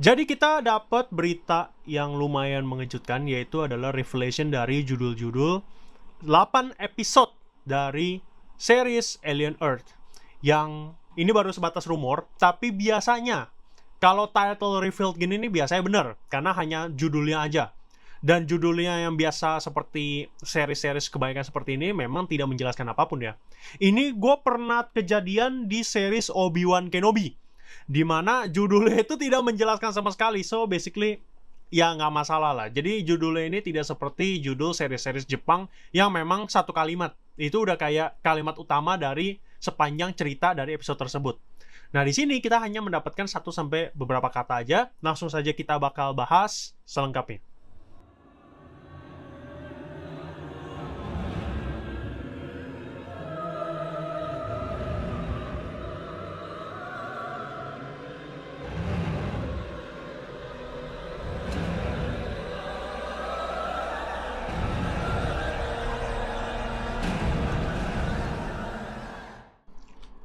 Jadi kita dapat berita yang lumayan mengejutkan, yaitu adalah revelation dari judul-judul 8 episode dari series Alien Earth. Yang ini baru sebatas rumor, tapi biasanya kalau title revealed gini nih biasanya bener, karena hanya judulnya aja. Dan judulnya yang biasa seperti series-series kebanyakan seperti ini memang tidak menjelaskan apapun ya. Ini gue pernah kejadian di series Obi-Wan Kenobi, dimana judulnya itu tidak menjelaskan sama sekali. So basically ya nggak masalah lah. Jadi judulnya ini tidak seperti judul series-series Jepang yang memang satu kalimat. Itu udah kayak kalimat utama dari sepanjang cerita dari episode tersebut. Nah, di sini kita hanya mendapatkan satu sampai beberapa kata aja. Langsung saja kita bakal bahas selengkapnya.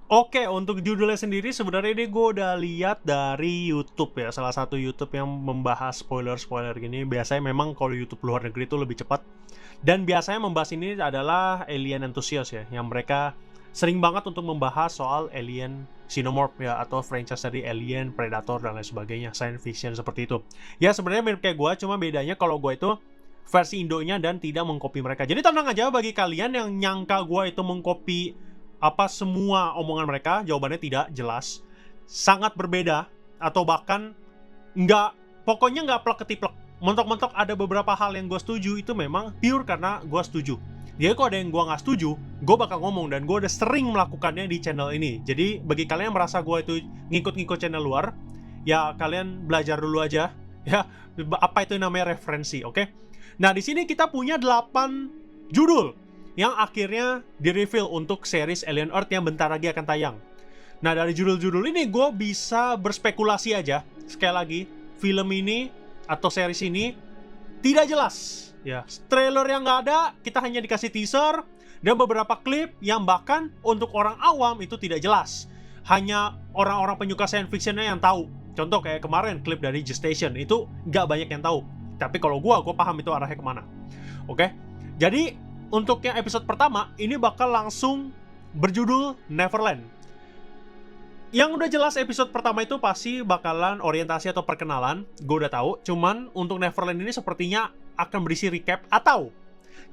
Oke, untuk judulnya sendiri sebenarnya ini gue udah lihat dari YouTube ya, salah satu YouTube yang membahas spoiler-spoiler gini. Biasanya memang kalau YouTube luar negeri itu lebih cepat. Dan biasanya membahas ini adalah alien enthusiast ya, yang mereka sering banget untuk membahas soal alien xenomorph ya, atau franchise dari Alien, Predator, dan lain sebagainya, science fiction seperti itu. Ya sebenarnya mirip kayak gue, cuma bedanya kalau gue itu versi Indonya dan tidak mengcopy mereka. Jadi tenang aja bagi kalian yang nyangka gue itu mengcopy apa semua omongan mereka, jawabannya tidak jelas, sangat berbeda, atau bahkan nggak, pokoknya nggak plek ketiplek, mentok-mentok ada beberapa hal yang gue setuju itu memang pure karena gue setuju. Jadi kalau ada yang gue nggak setuju, gue bakal ngomong, dan gue udah sering melakukannya di channel ini. Jadi bagi kalian yang merasa gue itu ngikut-ngikut channel luar, ya kalian belajar dulu aja ya apa itu namanya referensi, oke? Nah, di sini kita punya 8 judul yang akhirnya di-reveal untuk series Alien Earth yang bentar lagi akan tayang. Nah, dari judul-judul ini gue bisa berspekulasi aja. Sekali lagi, film ini atau series ini tidak jelas ya. Trailer yang nggak ada, kita hanya dikasih teaser dan beberapa klip yang bahkan untuk orang awam itu tidak jelas. Hanya orang-orang penyuka science fictionnya yang tahu. Contoh kayak kemarin klip dari Gestation, itu nggak banyak yang tahu. Tapi kalau gue paham itu arahnya kemana. Oke? Jadi untuk yang episode pertama, ini bakal langsung berjudul Neverland. Yang udah jelas episode pertama itu pasti bakalan orientasi atau perkenalan, gue udah tahu. Cuman untuk Neverland ini sepertinya akan berisi recap, atau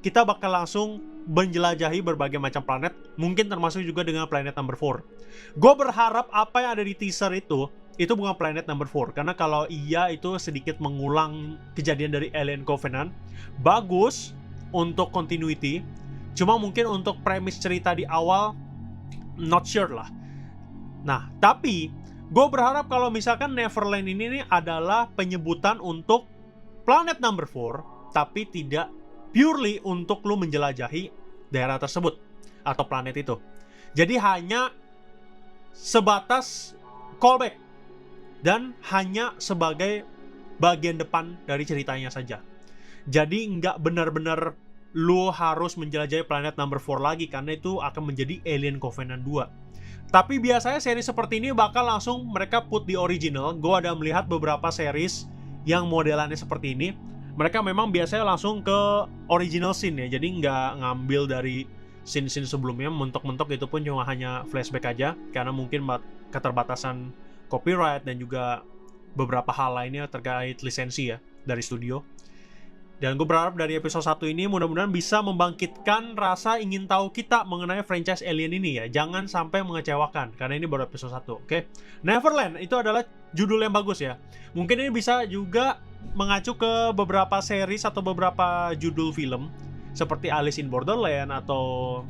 kita bakal langsung menjelajahi berbagai macam planet, mungkin termasuk juga dengan planet number 4. Gue berharap apa yang ada di teaser itu bukan planet number 4, karena kalau iya itu sedikit mengulang kejadian dari Alien Covenant. Bagus untuk continuity, cuma mungkin untuk premis cerita di awal not sure lah. Nah, tapi gue berharap kalau misalkan Neverland ini nih adalah penyebutan untuk planet number 4, tapi tidak purely untuk lu menjelajahi daerah tersebut atau planet itu. Jadi hanya sebatas callback dan hanya sebagai bagian depan dari ceritanya saja. Jadi nggak benar-benar lu harus menjelajahi planet number 4 lagi, karena itu akan menjadi Alien Covenant 2. Tapi biasanya seri seperti ini bakal langsung mereka put di original. Gue ada melihat beberapa series yang modelannya seperti ini. Mereka memang biasanya langsung ke original scene ya. Jadi nggak ngambil dari scene-scene sebelumnya. Mentok-mentok itu pun cuma hanya flashback aja, karena mungkin keterbatasan copyright dan juga beberapa hal lainnya terkait lisensi ya dari studio. Dan gue berharap dari episode 1 ini mudah-mudahan bisa membangkitkan rasa ingin tahu kita mengenai franchise Alien ini ya. Jangan sampai mengecewakan, karena ini baru episode 1, oke? Neverland itu adalah judul yang bagus ya. Mungkin ini bisa juga mengacu ke beberapa series atau beberapa judul film seperti Alice in Borderland, atau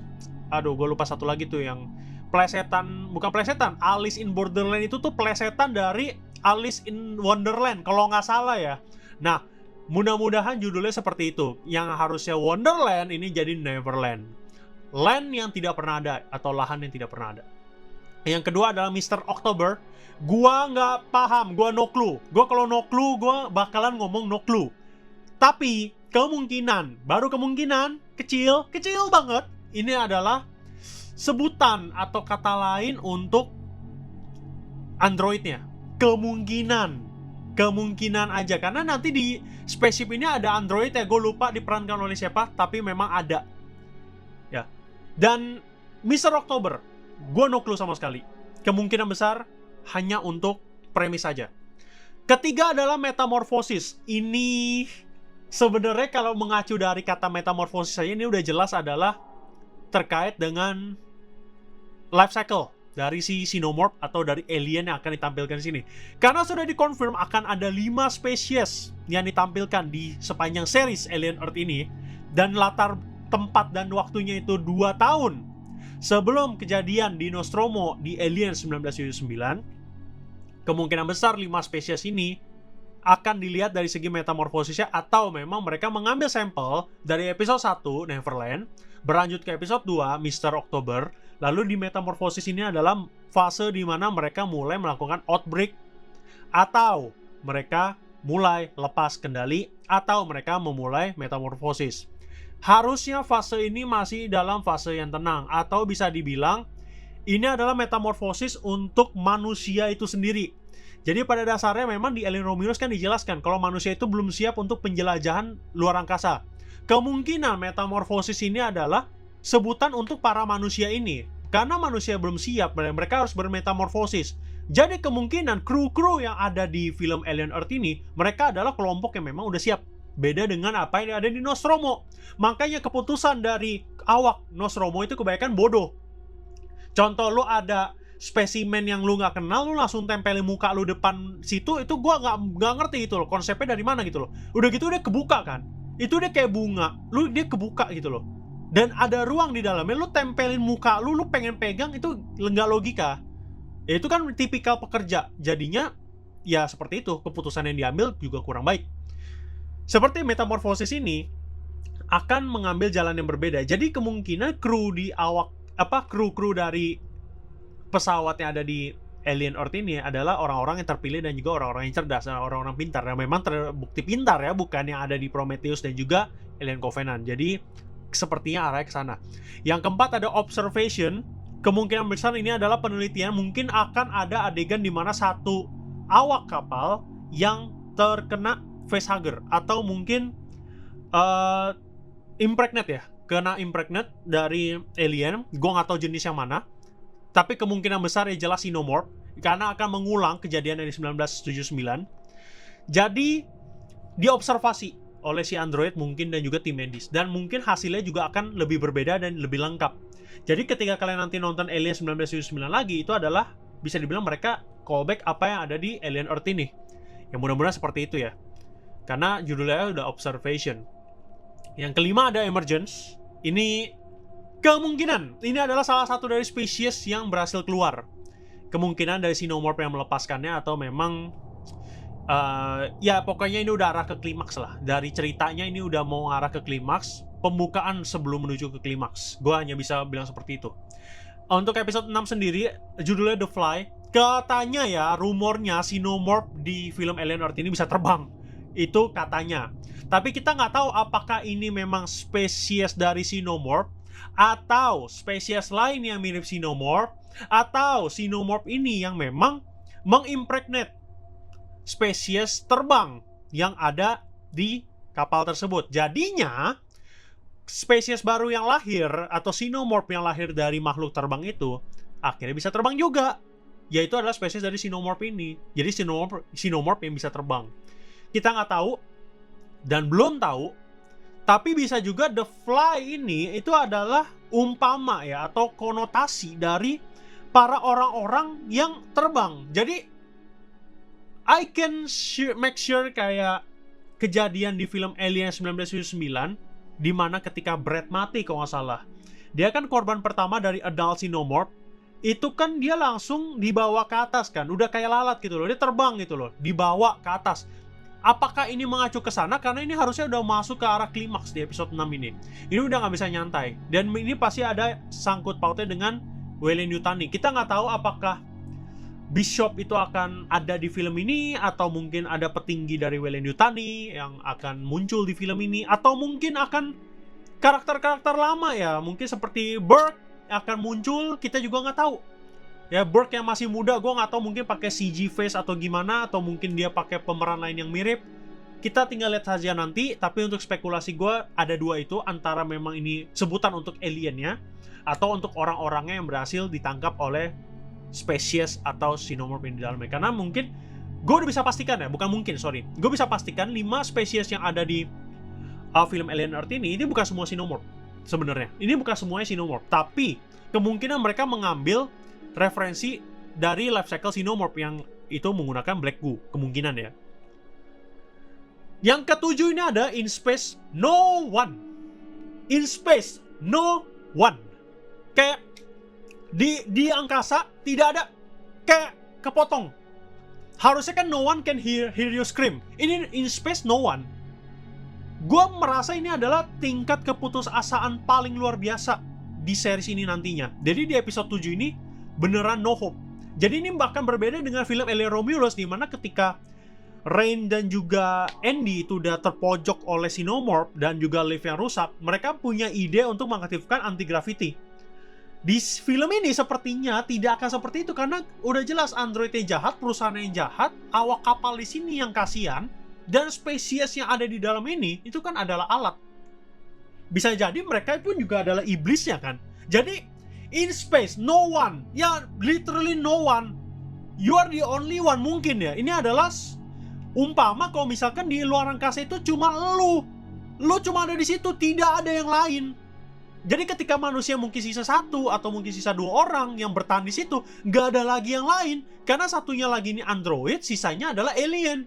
aduh gue lupa satu lagi tuh yang plesetan, bukan plesetan, Alice in Borderland itu tuh plesetan dari Alice in Wonderland kalau nggak salah ya. Nah, mudah-mudahan judulnya seperti itu. Yang harusnya Wonderland ini jadi Neverland, land yang tidak pernah ada, atau lahan yang tidak pernah ada. Yang kedua adalah Mr. October. Gua nggak paham, gua no clue. Gua kalau no clue, gua bakalan ngomong no clue. Tapi kemungkinan, baru kemungkinan kecil banget, ini adalah sebutan atau kata lain untuk androidnya. Kemungkinan Kemungkinan aja, karena nanti di spaceship ini ada android ya, gue lupa diperankan oleh siapa, tapi memang ada ya. Dan Mr. October, gue no clue sama sekali. Kemungkinan besar hanya untuk premis saja. Ketiga adalah metamorfosis. Ini sebenarnya kalau mengacu dari kata metamorfosis saja, ini udah jelas adalah terkait dengan life cycle dari si Xenomorph atau dari alien yang akan ditampilkan di sini. Karena sudah dikonfirm akan ada 5 spesies yang ditampilkan di sepanjang series Alien Earth ini, dan latar tempat dan waktunya itu 2 tahun sebelum kejadian di Nostromo di Alien 1979. Kemungkinan besar 5 spesies ini akan dilihat dari segi metamorfosisnya, atau memang mereka mengambil sampel dari episode 1 Neverland, berlanjut ke episode 2 Mr. October, lalu di metamorfosis ini adalah fase di mana mereka mulai melakukan outbreak, atau mereka mulai lepas kendali, atau mereka memulai metamorfosis. Harusnya fase ini masih dalam fase yang tenang, atau bisa dibilang ini adalah metamorfosis untuk manusia itu sendiri. Jadi pada dasarnya memang di Alien Romulus kan dijelaskan kalau manusia itu belum siap untuk penjelajahan luar angkasa. Kemungkinan metamorfosis ini adalah sebutan untuk para manusia ini. Karena manusia belum siap, mereka harus bermetamorfosis. Jadi kemungkinan kru-kru yang ada di film Alien Earth ini, mereka adalah kelompok yang memang udah siap. Beda dengan apa yang ada di Nostromo. Makanya keputusan dari awak Nostromo itu kebanyakan bodoh. Contoh, lu ada spesimen yang lu nggak kenal, lu langsung tempelin muka lu depan situ, itu gua nggak ngerti gitu loh, konsepnya dari mana gitu loh. Udah gitu dia kebuka kan, itu dia kayak bunga, dia kebuka gitu loh, dan ada ruang di dalamnya, lu tempelin muka lu pengen pegang, itu nggak logika. Ya itu kan tipikal pekerja, jadinya ya seperti itu, keputusan yang diambil juga kurang baik. Seperti metamorfosis ini akan mengambil jalan yang berbeda, jadi kemungkinan kru dari pesawat yang ada di Alien Earth ini adalah orang-orang yang terpilih dan juga orang-orang yang cerdas, orang-orang pintar, yang memang terbukti pintar ya, bukan yang ada di Prometheus dan juga Alien Covenant. Jadi sepertinya arahnya ke sana. Yang keempat ada observation. Kemungkinan besar ini adalah penelitian, mungkin akan ada adegan di mana satu awak kapal yang terkena facehugger, atau mungkin impregnate ya, kena impregnate dari alien. Gue nggak tahu jenis yang mana, tapi kemungkinan besar ya jelas Xenomorph, karena akan mengulang kejadian dari 1979. Jadi diobservasi oleh si android mungkin dan juga tim medis, dan mungkin hasilnya juga akan lebih berbeda dan lebih lengkap. Jadi ketika kalian nanti nonton Alien 1979 lagi, itu adalah bisa dibilang mereka callback apa yang ada di Alien Earth ini. Ya mudah-mudahan seperti itu ya, karena judulnya udah observation. Yang kelima ada emergence. Ini kemungkinan ini adalah salah satu dari spesies yang berhasil keluar. Kemungkinan dari Xenomorph yang melepaskannya, atau memang ya pokoknya ini udah arah ke klimaks lah. Dari ceritanya ini udah mau arah ke klimaks, pembukaan sebelum menuju ke klimaks. Gue hanya bisa bilang seperti itu. Untuk episode 6 sendiri, judulnya The Fly. Katanya ya, rumornya Xenomorph di film Alien Earth ini bisa terbang. Itu katanya. Tapi kita nggak tahu apakah ini memang spesies dari Xenomorph, atau spesies lain yang mirip Xenomorph, atau Xenomorph ini yang memang mengimpregnate spesies terbang yang ada di kapal tersebut. Jadinya spesies baru yang lahir, atau Xenomorph yang lahir dari makhluk terbang itu, akhirnya bisa terbang juga. Yaitu adalah spesies dari Xenomorph ini. Jadi Xenomorph yang bisa terbang. Kita nggak tahu dan belum tahu. Tapi bisa juga The Fly ini itu adalah umpama ya, atau konotasi dari para orang-orang yang terbang. Jadi I can make sure kayak kejadian di film Alien 1979, di mana ketika Brad mati kalau nggak salah, dia kan korban pertama dari adult Xenomorph. Itu kan dia langsung dibawa ke atas kan, udah kayak lalat gitu loh, dia terbang gitu loh, dibawa ke atas. Apakah ini mengacu ke sana? Karena ini harusnya udah masuk ke arah klimaks di episode 6 ini. Ini udah nggak bisa nyantai. Dan ini pasti ada sangkut pautnya dengan Weyland-Yutani. Kita nggak tahu apakah Bishop itu akan ada di film ini, atau mungkin ada petinggi dari Weyland-Yutani yang akan muncul di film ini, atau mungkin akan karakter-karakter lama ya, mungkin seperti Burke akan muncul, kita juga nggak tahu. Ya, Burke yang masih muda, gue nggak tahu mungkin pakai CG face atau gimana, atau mungkin dia pakai pemeran lain yang mirip. Kita tinggal lihat saja nanti, tapi untuk spekulasi gue ada dua itu, antara memang ini sebutan untuk aliennya, atau untuk orang-orangnya yang berhasil ditangkap oleh spesies atau xenomorph yang di dalamnya. Karena mungkin, gue udah bisa pastikan ya, bukan mungkin, sorry. Gue bisa pastikan 5 spesies yang ada di film Alien Earth ini bukan semua xenomorph sebenarnya. Ini bukan semuanya xenomorph, tapi kemungkinan mereka mengambil referensi dari life cycle xenomorph yang itu menggunakan black goo, kemungkinan ya. Yang ketujuh ini ada In Space No One. In Space No One. Kayak di angkasa tidak ada, kayak kepotong. Harusnya kan no one can hear you scream. Ini In Space No One. Gue merasa ini adalah tingkat keputusasaan paling luar biasa di series ini nantinya. Jadi di episode 7 ini beneran no hope. Jadi ini bahkan berbeda dengan film Alien Romulus, di mana ketika Rain dan juga Andy itu udah terpojok oleh xenomorph dan juga lift yang rusak, mereka punya ide untuk mengaktifkan anti-gravity. Di film ini sepertinya tidak akan seperti itu, karena udah jelas android yang jahat, perusahaan yang jahat, awak kapal di sini yang kasihan, dan spesies yang ada di dalam ini itu kan adalah alat. Bisa jadi mereka pun juga adalah iblisnya kan. Jadi In Space No One, ya literally no one. You are the only one mungkin ya. Ini adalah umpama kalau misalkan di luar angkasa itu cuma lu cuma ada di situ, tidak ada yang lain. Jadi ketika manusia mungkin sisa 1 atau mungkin sisa 2 orang yang bertahan di situ, nggak ada lagi yang lain. Karena satunya lagi ini android, sisanya adalah alien,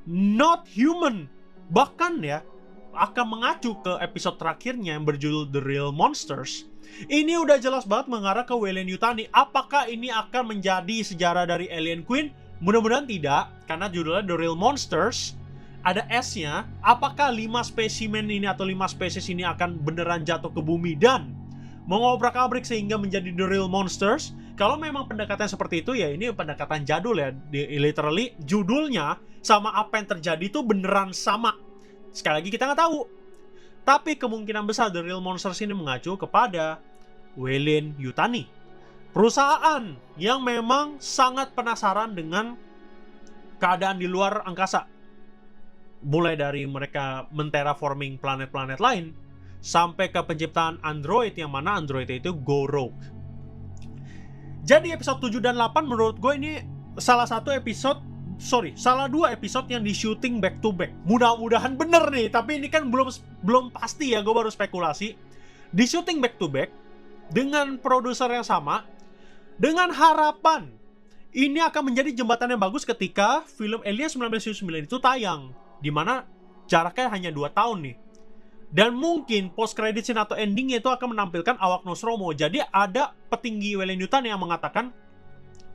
not human. Bahkan ya akan mengacu ke episode terakhirnya yang berjudul The Real Monsters. Ini udah jelas banget mengarah ke Weyland-Yutani. Apakah ini akan menjadi sejarah dari Alien Queen? Mudah-mudahan tidak, karena judulnya The Real Monsters, ada S-nya. Apakah 5 spesimen ini atau 5 spesies ini akan beneran jatuh ke bumi dan mengobrak-abrik sehingga menjadi The Real Monsters? Kalau memang pendekatan seperti itu, ya ini pendekatan jadul ya. Literally, judulnya sama apa yang terjadi itu beneran sama. Sekali lagi kita nggak tahu. Tapi kemungkinan besar The Real Monsters ini mengacu kepada Weyland-Yutani, perusahaan yang memang sangat penasaran dengan keadaan di luar angkasa. Mulai dari mereka menterraforming planet-planet lain, sampai ke penciptaan android, yang mana android itu go rogue. Jadi episode 7 dan 8 menurut gue ini salah 2 episode yang di shooting back to back. Mudah-mudahan bener nih, tapi ini kan belum pasti ya, gue baru spekulasi. Di shooting back to back dengan produser yang sama, dengan harapan ini akan menjadi jembatan yang bagus ketika film Alien 1979 itu tayang, dimana jaraknya hanya 2 tahun nih. Dan mungkin post credit scene atau endingnya itu akan menampilkan awak Nostromo. Jadi ada petinggi Weyland-Yutani yang mengatakan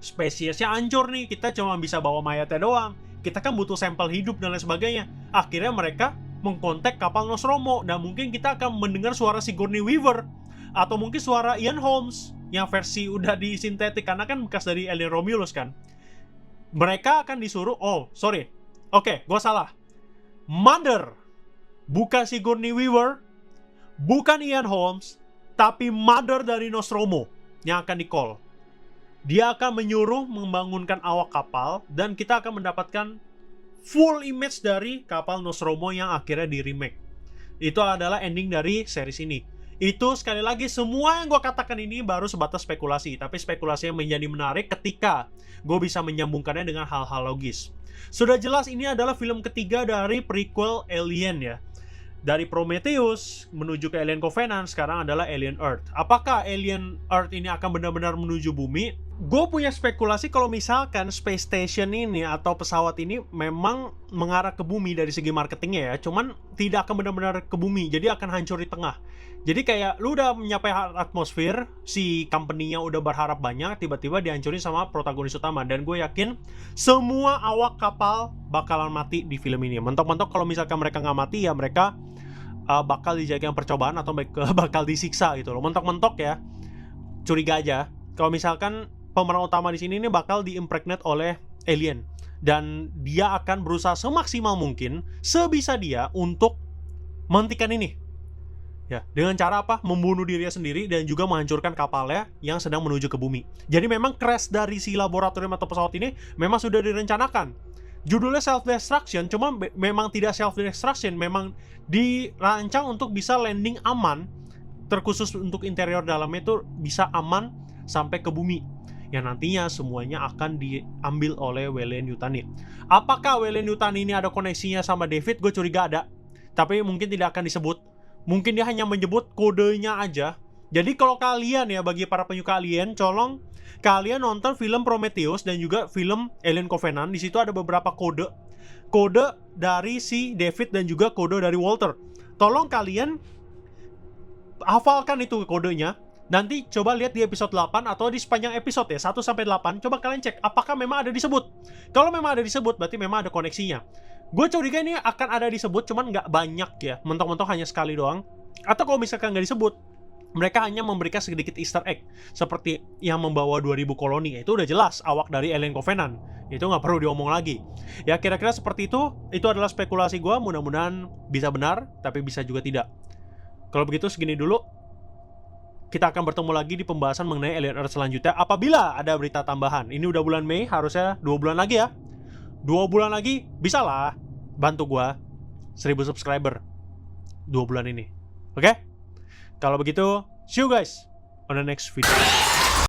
spesiesnya hancur nih, kita cuma bisa bawa mayatnya doang, kita kan butuh sampel hidup dan lain sebagainya. Akhirnya mereka mengkontak kapal Nostromo, dan mungkin kita akan mendengar suara Sigourney Weaver atau mungkin suara Ian Holmes yang versi udah disintetik, karena kan bekas dari Alien Romulus kan. Mereka akan disuruh, gue salah, Mother, bukan Sigourney Weaver, bukan Ian Holmes, tapi Mother dari Nostromo yang akan di-call. Dia akan menyuruh membangunkan awak kapal, dan kita akan mendapatkan full image dari kapal Nostromo yang akhirnya di-remake. Itu adalah ending dari series ini. Itu sekali lagi, semua yang gue katakan ini baru sebatas spekulasi, tapi spekulasi yang menjadi menarik ketika gue bisa menyambungkannya dengan hal-hal logis. Sudah jelas ini adalah film ketiga dari prequel Alien ya. Dari Prometheus menuju ke Alien Covenant, sekarang adalah Alien Earth. Apakah Alien Earth ini akan benar-benar menuju bumi? Gue punya spekulasi kalau misalkan space station ini atau pesawat ini memang mengarah ke bumi dari segi marketingnya ya, cuman tidak akan benar-benar ke bumi, jadi akan hancur di tengah. Jadi kayak lu udah mencapai atmosfer, si company-nya udah berharap banyak, tiba-tiba dihancurin sama protagonis utama. Dan gue yakin semua awak kapal bakalan mati di film ini. Mentok-mentok kalau misalkan mereka nggak mati, ya mereka bakal dijadikan percobaan atau bakal disiksa gitu loh. Mentok-mentok ya, curiga aja kalau misalkan pemeran utama di sini ini bakal diimpregnate oleh alien, dan dia akan berusaha semaksimal mungkin sebisa dia untuk menghentikan ini. Ya, dengan cara apa? Membunuh dirinya sendiri dan juga menghancurkan kapalnya yang sedang menuju ke bumi. Jadi memang crash dari si laboratorium atau pesawat ini memang sudah direncanakan. Judulnya self-destruction, cuma memang tidak self-destruction, memang dirancang untuk bisa landing aman, terkhusus untuk interior dalamnya itu bisa aman sampai ke bumi. Yang nantinya semuanya akan diambil oleh Weyland-Yutani. Apakah Weyland-Yutani ini ada koneksinya sama David? Gue curiga ada, tapi mungkin tidak akan disebut. Mungkin dia hanya menyebut kodenya aja. Jadi kalau kalian ya, bagi para penyuka alien, tolong kalian nonton film Prometheus dan juga film Alien Covenant. Di situ ada beberapa kode dari si David dan juga kode dari Walter. Tolong kalian hafalkan itu kodenya. Nanti coba lihat di episode 8 atau di sepanjang episode ya, 1-8. Coba kalian cek apakah memang ada disebut. Kalau memang ada disebut, berarti memang ada koneksinya. Gue curiga ini akan ada disebut, cuman nggak banyak ya. Mentok-mentok hanya sekali doang. Atau kalau misalkan nggak disebut, mereka hanya memberikan sedikit easter egg. Seperti yang membawa 2000 koloni. Itu udah jelas awak dari Alien Covenant. Itu nggak perlu diomong lagi. Ya kira-kira seperti itu. Itu adalah spekulasi gue. Mudah-mudahan bisa benar, tapi bisa juga tidak. Kalau begitu segini dulu. Kita akan bertemu lagi di pembahasan mengenai Alien Earth selanjutnya. Apabila ada berita tambahan. Ini udah bulan Mei, harusnya 2 bulan lagi ya. 2 bulan lagi, bisa lah bantu gua 1000 subscriber 2 bulan ini. Oke? Kalau begitu, see you guys on the next video.